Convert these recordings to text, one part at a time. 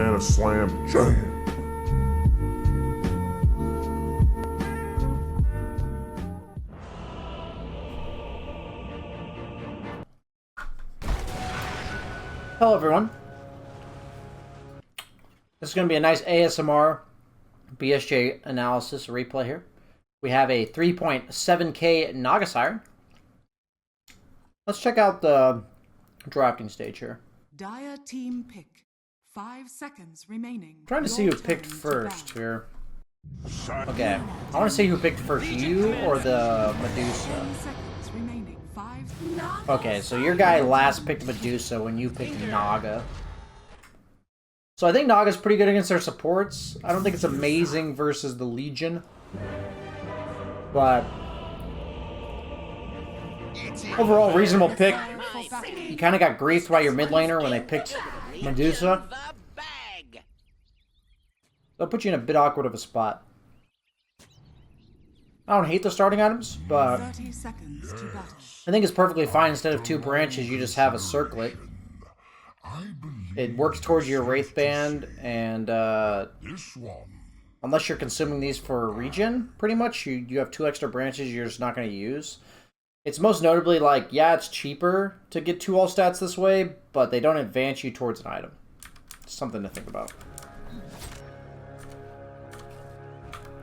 Banana Slam Jam. Hello everyone. This is going to be a nice ASMR BSJ analysis replay here. We have a 3.7k Naga Siren. Let's check out the drafting stage here. Dire team pick. 5 seconds remaining. I'm trying to see who picked first here. Okay, I want to see who picked first, you or the Medusa. Okay, so your guy last picked Medusa when you picked Naga. So I think Naga's pretty good against their supports. I don't think it's amazing versus the Legion. But overall, reasonable pick. You kind of got griefed by your mid laner when they picked Medusa. They'll put you in a bit awkward of a spot. I don't hate the starting items, but I think it's perfectly fine. Instead of 2 branches, you just have a circlet. It works towards your Wraith Band, and unless you're consuming these for regen, pretty much, you have 2 extra branches you're just not going to use. It's most notably like, yeah, it's cheaper to get 2 all stats this way, but they don't advance you towards an item. It's something to think about.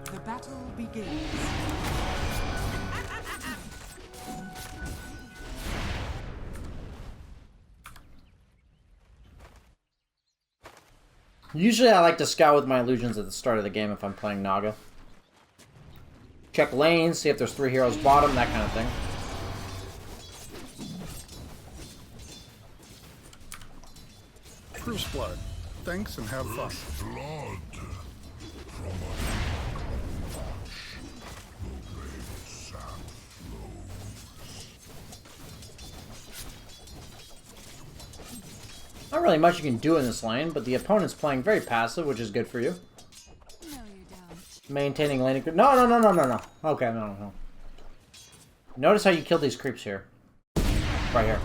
The battle begins. Usually I like to scout with my illusions at the start of the game if I'm playing Naga. Check lanes, see if there's 3 heroes bottom, that kind of thing. First blood. Thanks and have fun. Not really much you can do in this lane, but the opponent's playing very passive, which is good for you. No, you don't. Maintaining lane... No. Okay, no. Notice how you killed these creeps here. Right here.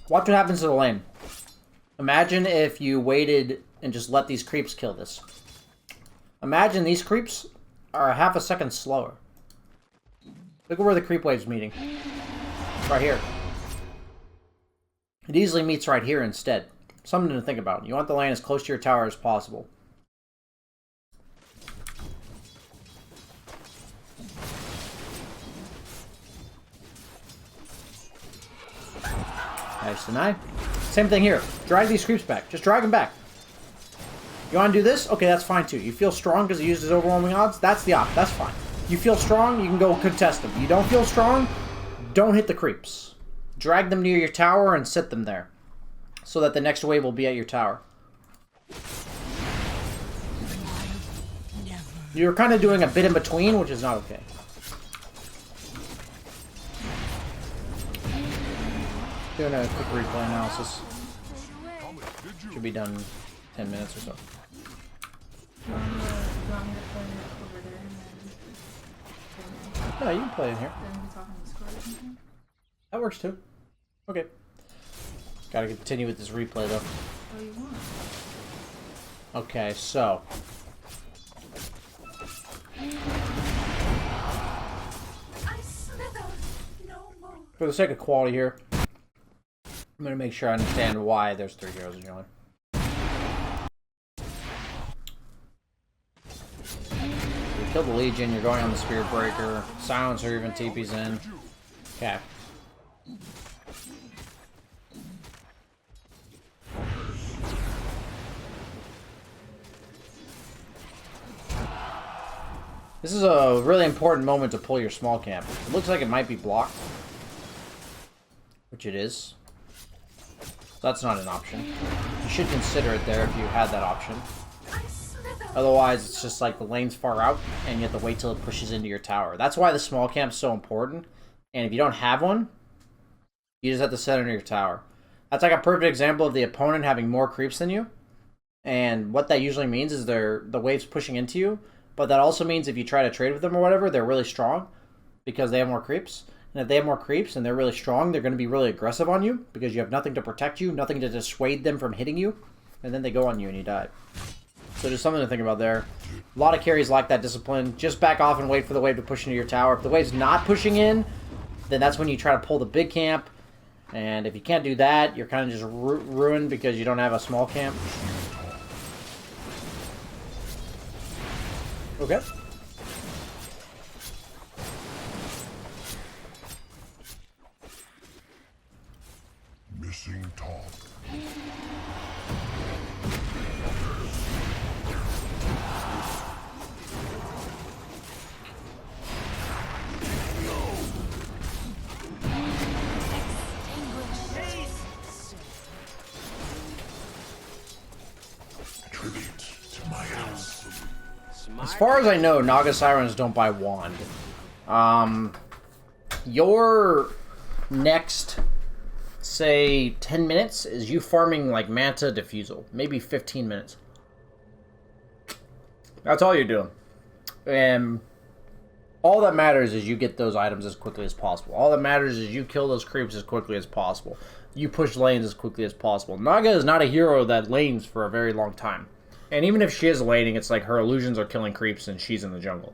Watch what happens to the lane. Imagine if you waited and just let these creeps kill this. Imagine these creeps are a half a second slower. Look at where the creep wave's meeting. Right here. It easily meets right here instead. Something to think about. You want the lane as close to your tower as possible. Nice deny. Same thing here. Drag these creeps back. Just drag them back. You want to do this? Okay, that's fine too. You feel strong because he uses overwhelming odds? That's the op. That's fine. You feel strong, you can go contest them. You don't feel strong? Don't hit the creeps. Drag them near your tower and sit them there. So that the next wave will be at your tower. You're kind of doing a bit in between, which is not okay. Doing a quick replay analysis. Should be done in 10 minutes or so. No, you can play in here. That works too. Okay. Gotta continue with this replay though. Okay, so. For the sake of quality here, I'm gonna make sure I understand why there's 3 heroes in your lane. You kill the Legion, you're going on the Spear Breaker, Silencer even TP's in. Okay. This is a really important moment to pull your small camp. It looks like it might be blocked. Which it is. So that's not an option. You should consider it there if you had that option. Otherwise, it's just like the lane's far out, and you have to wait till it pushes into your tower. That's why the small camp's so important. And if you don't have one, you just have to set it into your tower. That's like a perfect example of the opponent having more creeps than you. And what that usually means is the wave's pushing into you. But that also means if you try to trade with them or whatever, they're really strong because they have more creeps. And if they have more creeps and they're really strong, they're going to be really aggressive on you because you have nothing to protect you, nothing to dissuade them from hitting you, and then they go on you and you die. So just something to think about there. A lot of carries lack that discipline. Just back off and wait for the wave to push into your tower. If the wave's not pushing in, then that's when you try to pull the big camp. And if you can't do that, you're kind of just ruined because you don't have a small camp. Okay. Missing top. Tribute to my house. As far as I know, Naga Sirens don't buy wand. Your next, say, 10 minutes is you farming like Manta Diffusal. Maybe 15 minutes. That's all you're doing. And all that matters is you get those items as quickly as possible. All that matters is you kill those creeps as quickly as possible. You push lanes as quickly as possible. Naga is not a hero that lanes for a very long time. And even if she is laning, it's like her illusions are killing creeps and she's in the jungle.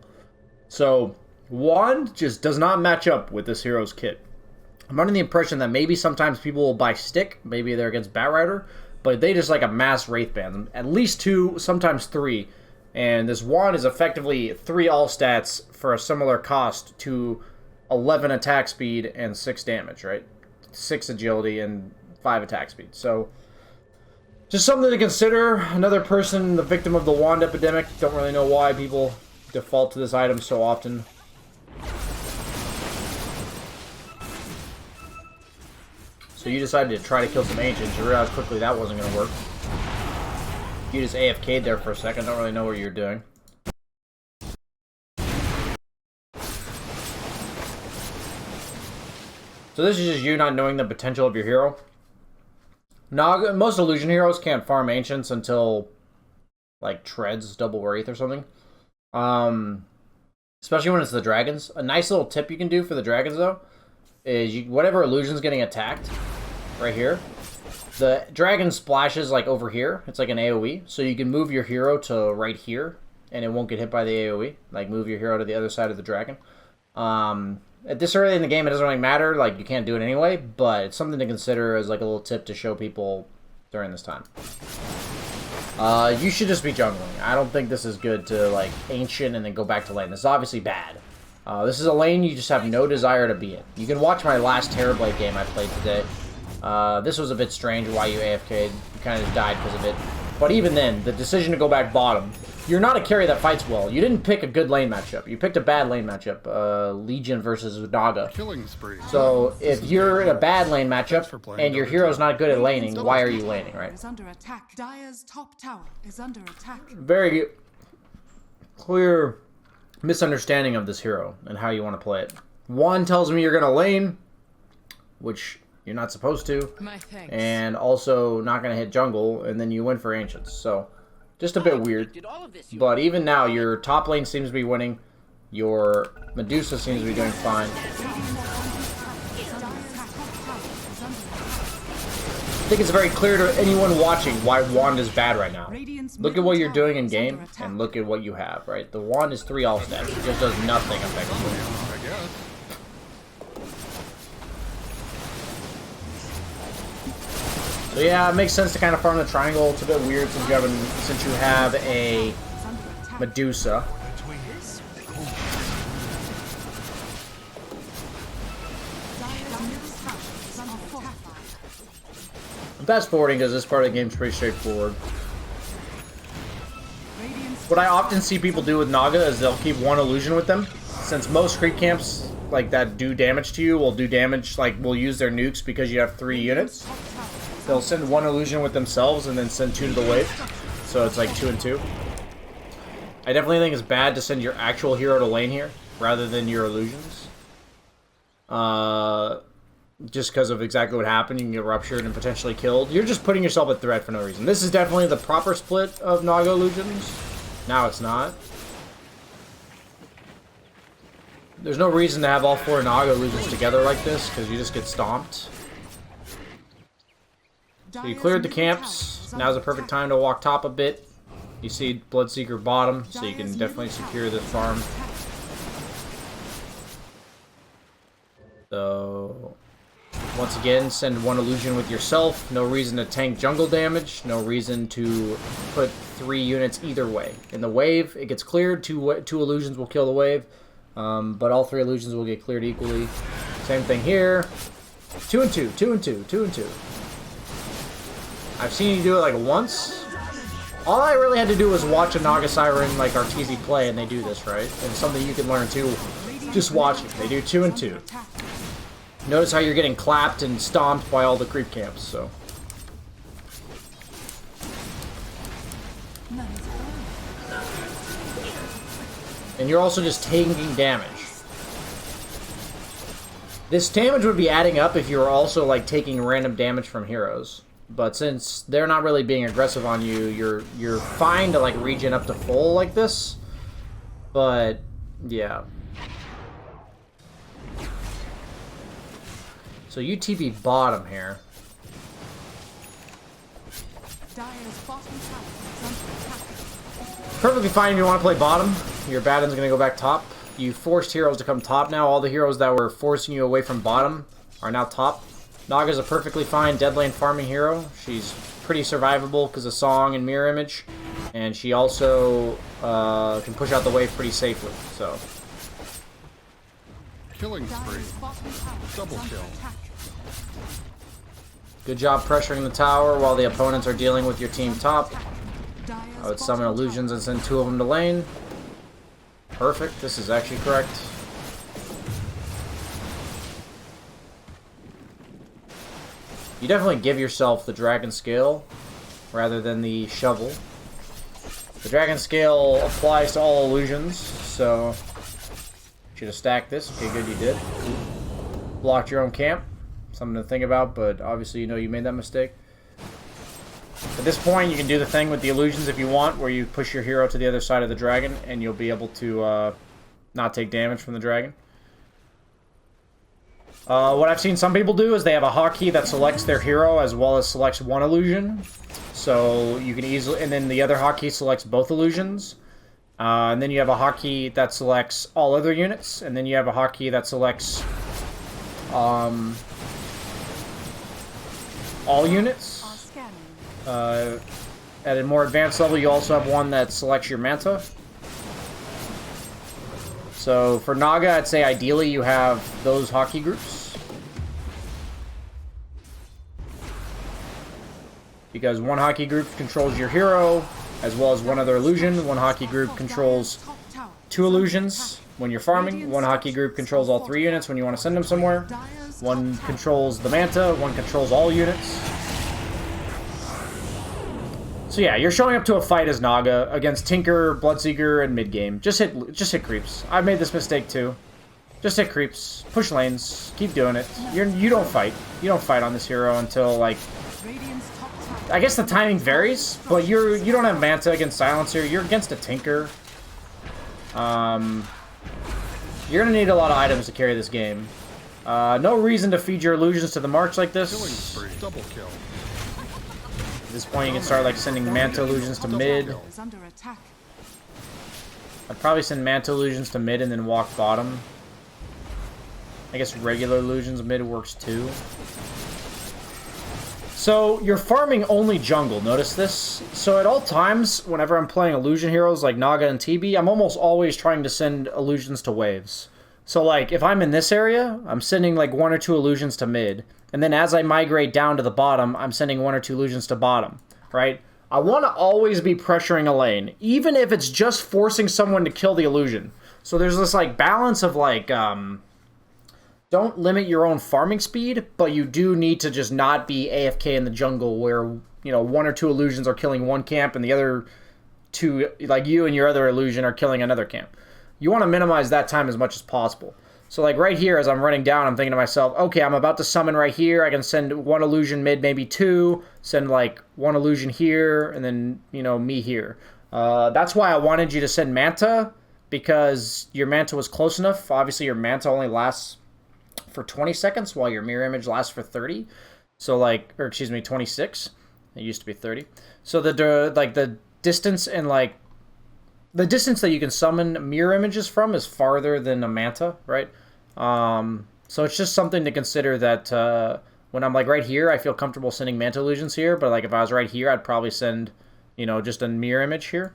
So, wand just does not match up with this hero's kit. I'm under the impression that maybe sometimes people will buy stick, maybe they're against Batrider, but they just like a mass Wraith Band. At least 2, sometimes 3. And this wand is effectively 3 all stats for a similar cost to 11 attack speed and 6 damage, right? 6 agility and 5 attack speed. So, just something to consider. Another person, the victim of the wand epidemic. Don't really know why people default to this item so often. So you decided to try to kill some ancients. You realized quickly that wasn't going to work. You just AFK'd there for a second. Don't really know what you're doing. So this is just you not knowing the potential of your hero. Naga, most illusion heroes can't farm ancients until like treads double wraith or something. Especially when it's the dragons. A nice little tip you can do for the dragons though is whatever illusion's getting attacked right here, the dragon splashes like over here. It's like an AoE, so you can move your hero to right here and it won't get hit by the AoE. Like move your hero to the other side of the dragon. At this early in the game, it doesn't really matter. Like, you can't do it anyway, but it's something to consider as, like, a little tip to show people during this time. You should just be jungling. I don't think this is good to, like, ancient and then go back to lane. This is obviously bad. This is a lane you just have no desire to be in. You can watch my last Terrorblade game I played today. This was a bit strange why you AFK'd. You kind of just died because of it. But even then, the decision to go back bottom... You're not a carry that fights well. You didn't pick a good lane matchup. You picked a bad lane matchup. Legion versus Naga. Killing spree. So if you're in a bad lane matchup and your hero's not good at laning, why are you laning, right? Is under attack. Dire's top tower is under attack. Very clear misunderstanding of this hero and how you want to play it. One tells me you're going to lane, which you're not supposed to, and also not going to hit jungle, and then you win for ancients. So... just a bit weird, but even now, your top lane seems to be winning. Your Medusa seems to be doing fine. I think it's very clear to anyone watching why Wand is bad right now. Look at what you're doing in game, and look at what you have, right? The Wand is 3 all stats. It just does nothing effectively. So yeah, it makes sense to kind of farm the triangle. It's a bit weird since you have a Medusa. I'm fast forwarding because this part of the game is pretty straightforward. What I often see people do with Naga is they'll keep one illusion with them. Since most creep camps like that do damage to you will do damage, like will use their nukes because you have 3 units. They'll send 1 illusion with themselves and then send 2 to the wave. So it's like 2 and 2. I definitely think it's bad to send your actual hero to lane here rather than your illusions. Just because of exactly what happened. You can get ruptured and potentially killed. You're just putting yourself at threat for no reason. This is definitely the proper split of Naga illusions. Now it's not. There's no reason to have all 4 Naga illusions together like this, because you just get stomped. So you cleared the camps. Now's the perfect time to walk top a bit. You see Bloodseeker bottom, so you can definitely secure this farm. So, once again, send 1 illusion with yourself. No reason to tank jungle damage. No reason to put 3 units either way. In the wave, it gets cleared. 2 illusions will kill the wave. But all 3 illusions will get cleared equally. Same thing here. 2 and 2, 2 and 2, 2 and 2. I've seen you do it like once. All I really had to do was watch a Naga Siren like RTZ play, and they do this, right? And something you can learn too, just watching. They do 2 and 2. Notice how you're getting clapped and stomped by all the creep camps, so. And you're also just taking damage. This damage would be adding up if you were also like taking random damage from heroes. But since they're not really being aggressive on you, you're fine to like regen up to full like this. But yeah. So UTB bottom here. Perfectly fine if you want to play bottom. Your Baton's going to go back top. You forced heroes to come top now. All the heroes that were forcing you away from bottom are now top. Naga's a perfectly fine dead lane farming hero. She's pretty survivable because of Song and Mirror Image. And she also can push out the wave pretty safely. So Killing spree. Double kill. good job pressuring the tower while the opponents are dealing with your team top. I would summon illusions and send 2 of them to lane. Perfect. This is actually correct. You definitely give yourself the Dragon Scale rather than the Shovel. The Dragon Scale applies to all illusions, so should have stacked this. Okay, good, you did. Blocked your own camp. Something to think about, but obviously you know you made that mistake. At this point, you can do the thing with the illusions if you want, where you push your hero to the other side of the dragon, and you'll be able to not take damage from the dragon. What I've seen some people do is they have a hotkey that selects their hero as well as selects 1 illusion. So you can easily, and then the other hotkey selects both illusions. And then you have a hotkey that selects all other units, and then you have a hotkey that selects all units. At a more advanced level, you also have one that selects your Manta. So for Naga, I'd say ideally you have those hotkey groups. Because one hotkey group controls your hero, as well as 1 other illusion. One hotkey group controls 2 illusions when you're farming. One hotkey group controls all 3 units when you want to send them somewhere. One controls the Manta, one controls all units. So yeah, you're showing up to a fight as Naga against Tinker, Bloodseeker, and mid-game. Just hit creeps. I've made this mistake too. Just hit creeps, push lanes, keep doing it. You don't fight. You don't fight on this hero until like, I guess the timing varies, but you don't have Manta against Silencer. You're against a Tinker. You're gonna need a lot of items to carry this game. No reason to feed your illusions to the march like this. Killing spree. Double kill. At this point, you can start like sending Manta illusions to mid. I'd probably send Manta illusions to mid and then walk bottom. I guess regular illusions mid works too. So you're farming only jungle. Notice this. So at all times, whenever I'm playing illusion heroes like Naga and TB, I'm almost always trying to send illusions to waves. So like if I'm in this area, I'm sending like 1 or 2 illusions to mid. And then as I migrate down to the bottom, I'm sending 1 or 2 illusions to bottom, right? I want to always be pressuring a lane, even if it's just forcing someone to kill the illusion. So there's this like balance of like, don't limit your own farming speed, but you do need to just not be AFK in the jungle where, you know, 1 or 2 illusions are killing one camp and the other 2, like you and your other illusion, are killing another camp. You want to minimize that time as much as possible. So like right here, as I'm running down, I'm thinking to myself, okay, I'm about to summon right here. I can send 1 illusion mid, maybe 2, send like 1 illusion here, and then, you know, me here. That's why I wanted you to send Manta because your Manta was close enough. Obviously, your Manta only lasts for 20 seconds, while your mirror image lasts for 30. So, like, or excuse me, 26. It used to be 30. So the distance and like the distance that you can summon mirror images from is farther than a Manta, right? So it's just something to consider that when I'm like right here, I feel comfortable sending Manta illusions here, but like if I was right here, I'd probably send, you know, just a mirror image here.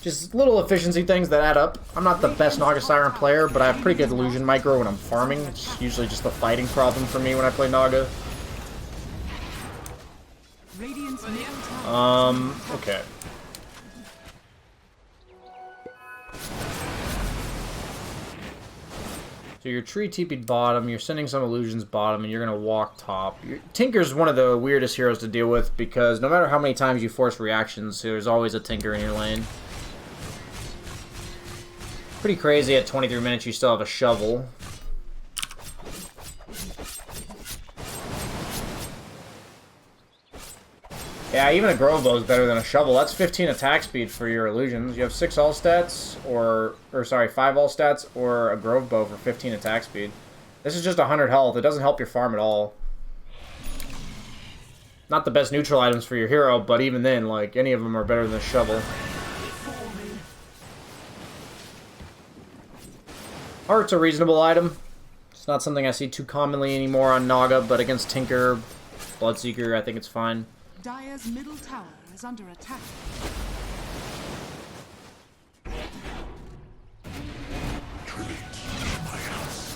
Just little efficiency things that add up. I'm not the best Naga Siren player, but I have pretty good illusion micro when I'm farming. It's usually just a fighting problem for me when I play Naga. Okay. So your tree TP'd bottom, you're sending some illusions bottom, and you're going to walk top. Tinker's one of the weirdest heroes to deal with, because no matter how many times you force reactions, there's always a Tinker in your lane. Pretty crazy, at 23 minutes you still have a shovel. Yeah, even a Grove Bow is better than a shovel. That's 15 attack speed for your illusions. You have 6 all stats, or sorry, 5 all stats, or a Grove Bow for 15 attack speed. This is just 100 health. It doesn't help your farm at all. Not the best neutral items for your hero, but even then, like, any of them are better than a shovel. Heart's a reasonable item. It's not something I see too commonly anymore on Naga, but against Tinker, Bloodseeker, I think it's fine. Dire's middle tower is under attack.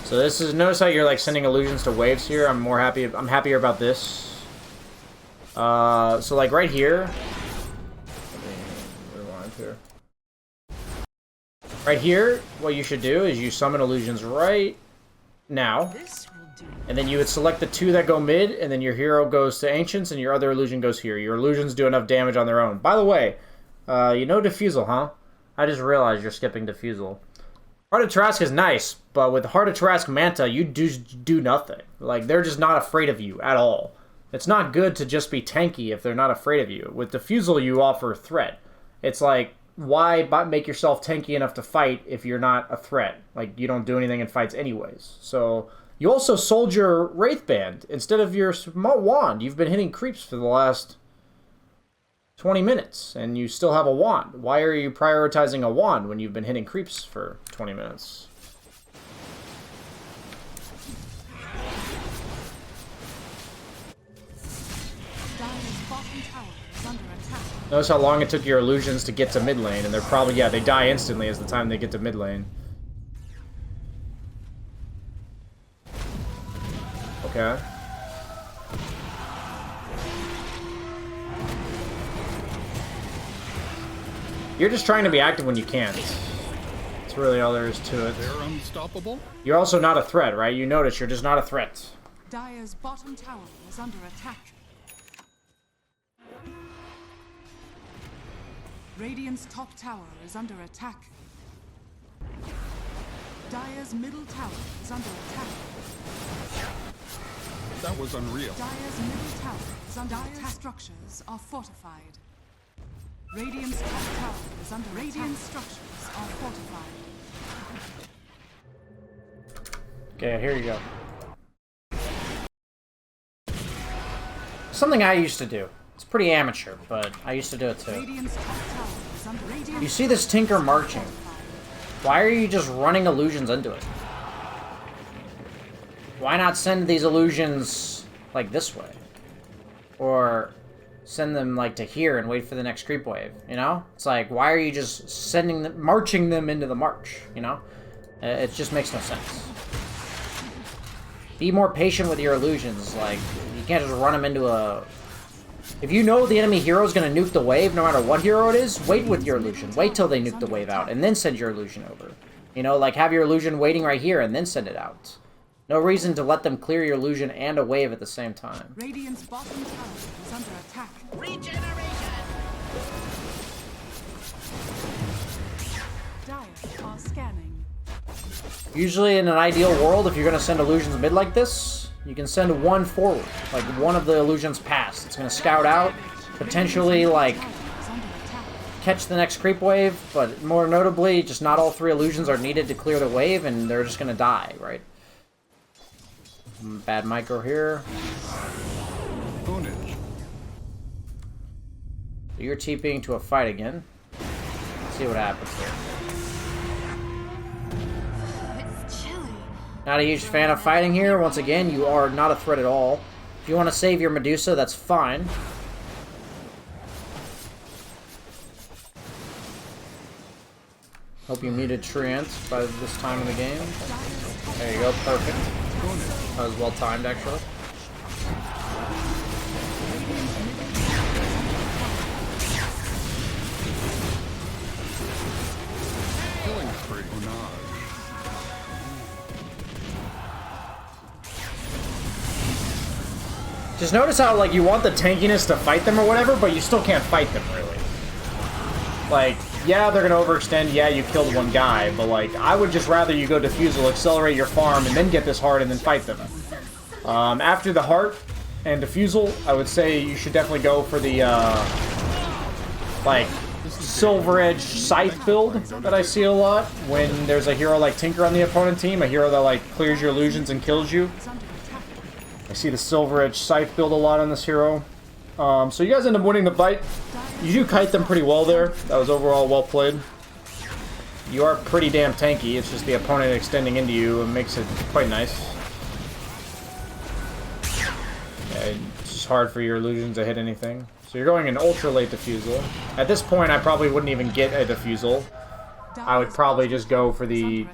So this is, notice how you're like sending illusions to waves here. I'm happier about this. So like right here. Let me rewind here. Right here, what you should do is you summon illusions right now. And then you would select the 2 that go mid, and then your hero goes to Ancients, and your other illusion goes here. Your illusions do enough damage on their own. By the way, you know Diffusal, huh? I just realized you're skipping Diffusal. Heart of Tarrasque is nice, but with Heart of Tarrasque Manta, you do nothing. Like, they're just not afraid of you at all. It's not good to just be tanky if they're not afraid of you. With Diffusal, you offer threat. It's like, why make yourself tanky enough to fight if you're not a threat? Like, you don't do anything in fights anyways. So you also sold your Wraith Band instead of your wand. You've been hitting creeps for the last 20 minutes, and you still have a wand. Why are you prioritizing a wand when you've been hitting creeps for 20 minutes? Notice how long it took your illusions to get to mid lane, and they're probably, yeah, they die instantly as the time they get to mid lane. Okay. You're just trying to be active when you can't. That's really all there is to it. They're unstoppable. You're also not a threat, right? You notice you're just not a threat. Dire's bottom tower is under attack. Radiant's top tower is under attack. Dire's middle tower is under attack. That was unreal. Dire's middle tower is under attack. Structures are fortified. Radiant's top tower is under attack. Radiant structures are fortified. Okay, here you go. Something I used to do. It's pretty amateur, but I used to do it too. Radiant's top tower is under Radiant. You see this Tinker marching. Why are you just running illusions into it? Why not send these illusions, like, this way? Or send them, like, to here and wait for the next creep wave, you know? It's like, why are you just sending them, marching them into the march, you know? It just makes no sense. Be more patient with your illusions, like, you can't just run them into a... If you know the enemy hero is going to nuke the wave, no matter what hero it is, wait with your illusion. Wait till they nuke the wave out, and then send your illusion over. You know, like, have your illusion waiting right here, and then send it out. No reason to let them clear your illusion and a wave at the same time. Radiant's bottom tower is under attack. Regeneration! Dire are scanning. Usually in an ideal world, if you're going to send illusions mid like this, you can send one forward. Like, one of the illusions past. It's going to scout out, potentially, like, catch the next creep wave, but more notably, just not all 3 illusions are needed to clear the wave, and they're just gonna die, right? Bad micro here. Ownage. So you're TPing to a fight again. Let's see what happens here. It's chilly. Not a huge fan of fighting here. Once again, you are not a threat at all. If you want to save your Medusa, that's fine. Hope you muted Treant by this time in the game. There you go, perfect. That was well timed, actually. Killing spree. Onage. Just notice how, like, you want the tankiness to fight them or whatever, but you still can't fight them, really. Like, yeah, they're gonna overextend, yeah, you killed one guy, but, like, I would just rather you go Diffusal, accelerate your farm, and then get this heart and then fight them. After the heart and Diffusal, I would say you should definitely go for the, like, Silver Edge Scythe build that I see a lot when there's a hero like Tinker on the opponent team, a hero that, like, clears your illusions and kills you. I see the Silver Edge Scythe build a lot on this hero. So you guys end up winning the fight. You do kite them pretty well there. That was overall well played. You are pretty damn tanky. It's just the opponent extending into you and makes it quite nice. Yeah, it's just hard for your illusions to hit anything. So you're going an ultra late Diffusal. At this point, I probably wouldn't even get a Diffusal. I would probably just go for the...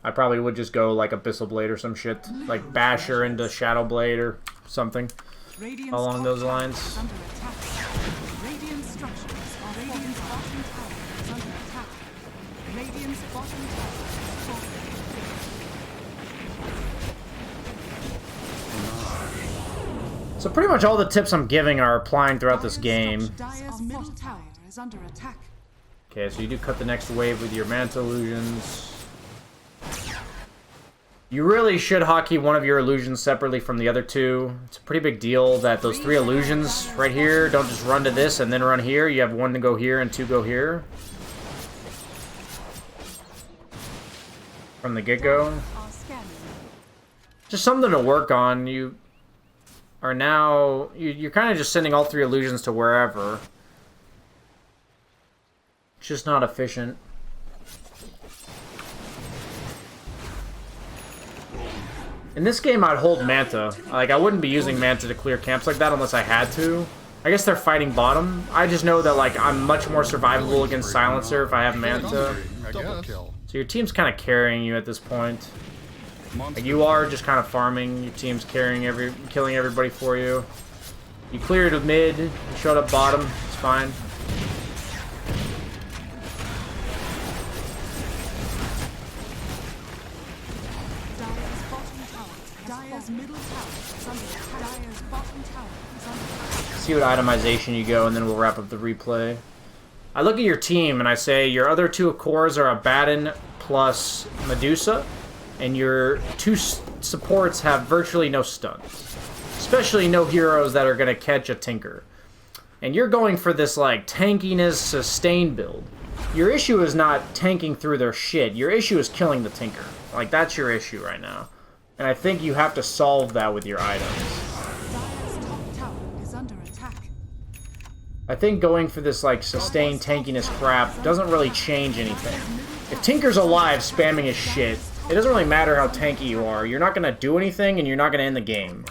I probably would just go like Abyssal Blade or some shit. Like Basher into Shadow Blade or something along those lines. So pretty much all the tips I'm giving are applying throughout this game. Okay, so you do cut the next wave with your Manta Illusions. You really should hotkey one of your illusions separately from the other 2. It's a pretty big deal that those 3 illusions right here don't just run to this and then run here. You have 1 to go here and 2 go here. From the get-go. Just something to work on. You are now... You're kind of just sending all 3 illusions to wherever. It's just not efficient. In this game, I'd hold Manta. Like, I wouldn't be using Manta to clear camps like that unless I had to. I guess they're fighting bottom. I just know that, like, I'm much more survivable against Silencer if I have Manta. Double kill. So your team's kind of carrying you at this point. Like, you are just kind of farming. Your team's killing everybody for you. You cleared mid. You showed up bottom. It's fine. See what itemization you go, and then we'll wrap up the replay. I look at your team, and I say your other 2 cores are Abaddon plus Medusa, and your 2 supports have virtually no stuns. Especially no heroes that are going to catch a Tinker. And you're going for this, like, tankiness sustain build. Your issue is not tanking through their shit. Your issue is killing the Tinker. Like, that's your issue right now. And I think you have to solve that with your items. I think going for this, like, sustained tankiness crap doesn't really change anything. If Tinker's alive spamming his shit, it doesn't really matter how tanky you are. You're not going to do anything, and you're not going to end the game.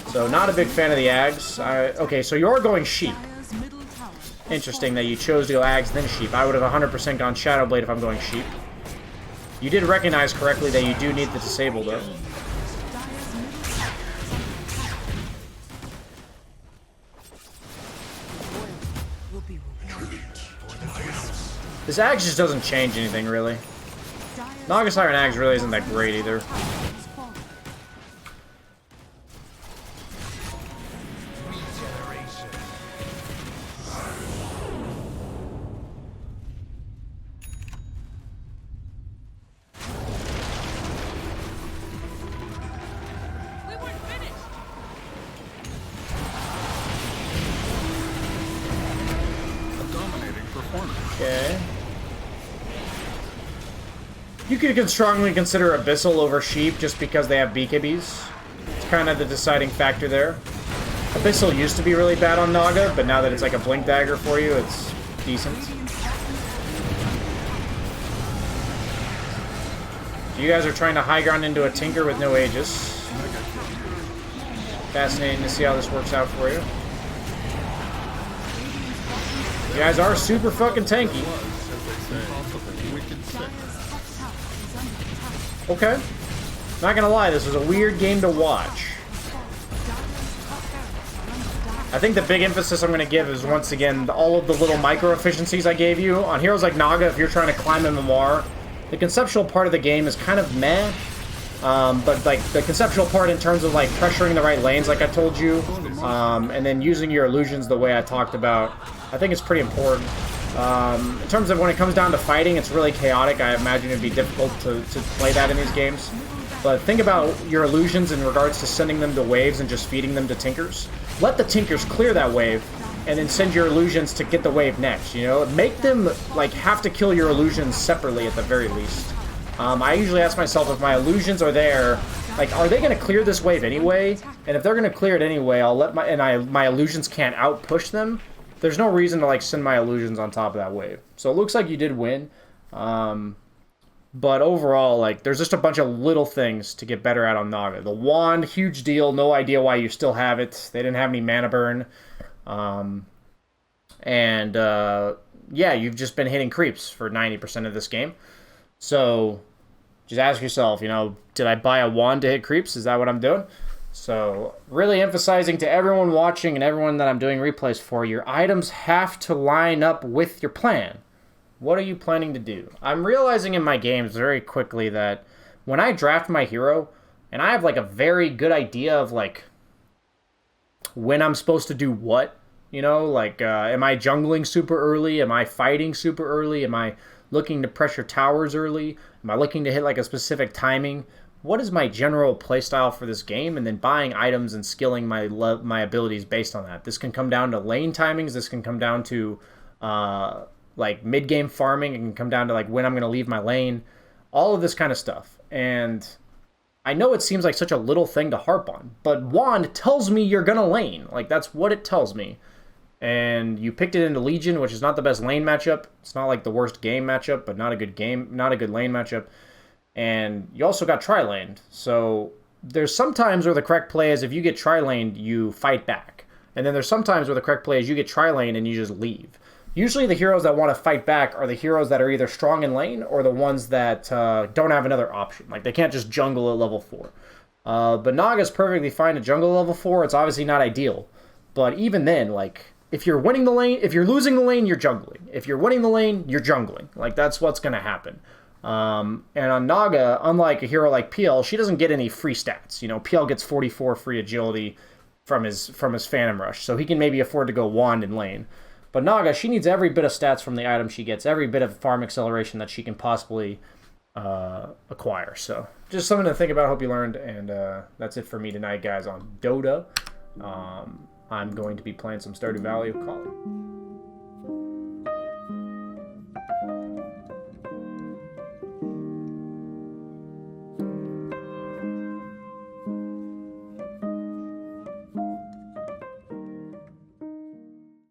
So, not a big fan of the Ags. Okay, so you're going Sheep. Interesting that you chose to go Ags then Sheep. I would have 100% gone Shadow Blade if I'm going Sheep. You did recognize correctly that you do need the Disable, though. This Ags just doesn't change anything, really. Naga Siren Ags really isn't that great, either. You could strongly consider Abyssal over Sheep just because they have BKBs. It's kind of the deciding factor there. Abyssal used to be really bad on Naga, but now that it's like a Blink Dagger for you, it's decent. You guys are trying to high ground into a Tinker with no Aegis. Fascinating to see how this works out for you. You guys are super fucking tanky. Okay. Not gonna lie, this was a weird game to watch. I think the big emphasis I'm gonna give is, once again, all of the little micro efficiencies I gave you. On heroes like Naga, if you're trying to climb MMR, the conceptual part of the game is kind of meh. But like the conceptual part in terms of like pressuring the right lanes, like I told you, and then using your illusions the way I talked about, I think it's pretty important. In terms of when it comes down to fighting, it's really chaotic. I imagine it'd be difficult to play that in these games. But think about your illusions in regards to sending them to waves and just feeding them to Tinkers. Let the Tinkers clear that wave, and then send your illusions to get the wave next, you know? Make them, like, have to kill your illusions separately at the very least. I usually ask myself, if my illusions are there, like, are they going to clear this wave anyway? And if they're going to clear it anyway, I'll let my illusions can't out-push them. There's no reason to, like, send my illusions on top of that wave. So it looks like you did win. But overall, like, there's just a bunch of little things to get better at on Naga. The wand, huge deal. No idea why you still have it. They didn't have any mana burn. Yeah, you've just been hitting creeps for 90% of this game. So just ask yourself, you know, did I buy a wand to hit creeps? Is that what I'm doing? So really emphasizing to everyone watching and everyone that I'm doing replays for, your items have to line up with your plan. What are you planning to do? I'm realizing in my games very quickly that when I draft my hero, and I have like a very good idea of like when I'm supposed to do what, you know, like am I jungling super early? Am I fighting super early? Am I looking to pressure towers early? Am I looking to hit like a specific timing? What is my general playstyle for this game? And then buying items and skilling my abilities based on that. This can come down to lane timings. This can come down to like mid-game farming. It can come down to like when I'm going to leave my lane. All of this kind of stuff. And I know it seems like such a little thing to harp on, but Wand tells me you're going to lane. Like, that's what it tells me. And you picked it into Legion, which is not the best lane matchup. It's not like the worst game matchup, but not a good lane matchup. And you also got tri-laned. So there's some times where the correct play is, if you get tri-laned, you fight back. And then there's some times where the correct play is you get tri-laned and you just leave. Usually the heroes that want to fight back are the heroes that are either strong in lane or the ones that don't have another option. Like, they can't just jungle at level 4. But Naga's perfectly fine to jungle at level 4. It's obviously not ideal. But even then, like, if you're winning the lane, if you're losing the lane, you're jungling. If you're winning the lane, you're jungling. Like, that's what's going to happen. And on Naga, unlike a hero like PL, she doesn't get any free stats. You know, PL gets 44 free agility from his Phantom Rush, so he can maybe afford to go Wand in lane. But Naga, she needs every bit of stats from the item she gets, every bit of farm acceleration that she can possibly acquire. So just something to think about. Hope you learned, and that's it for me tonight, guys, on Dota. I'm going to be playing some Stardew Valley with Colin.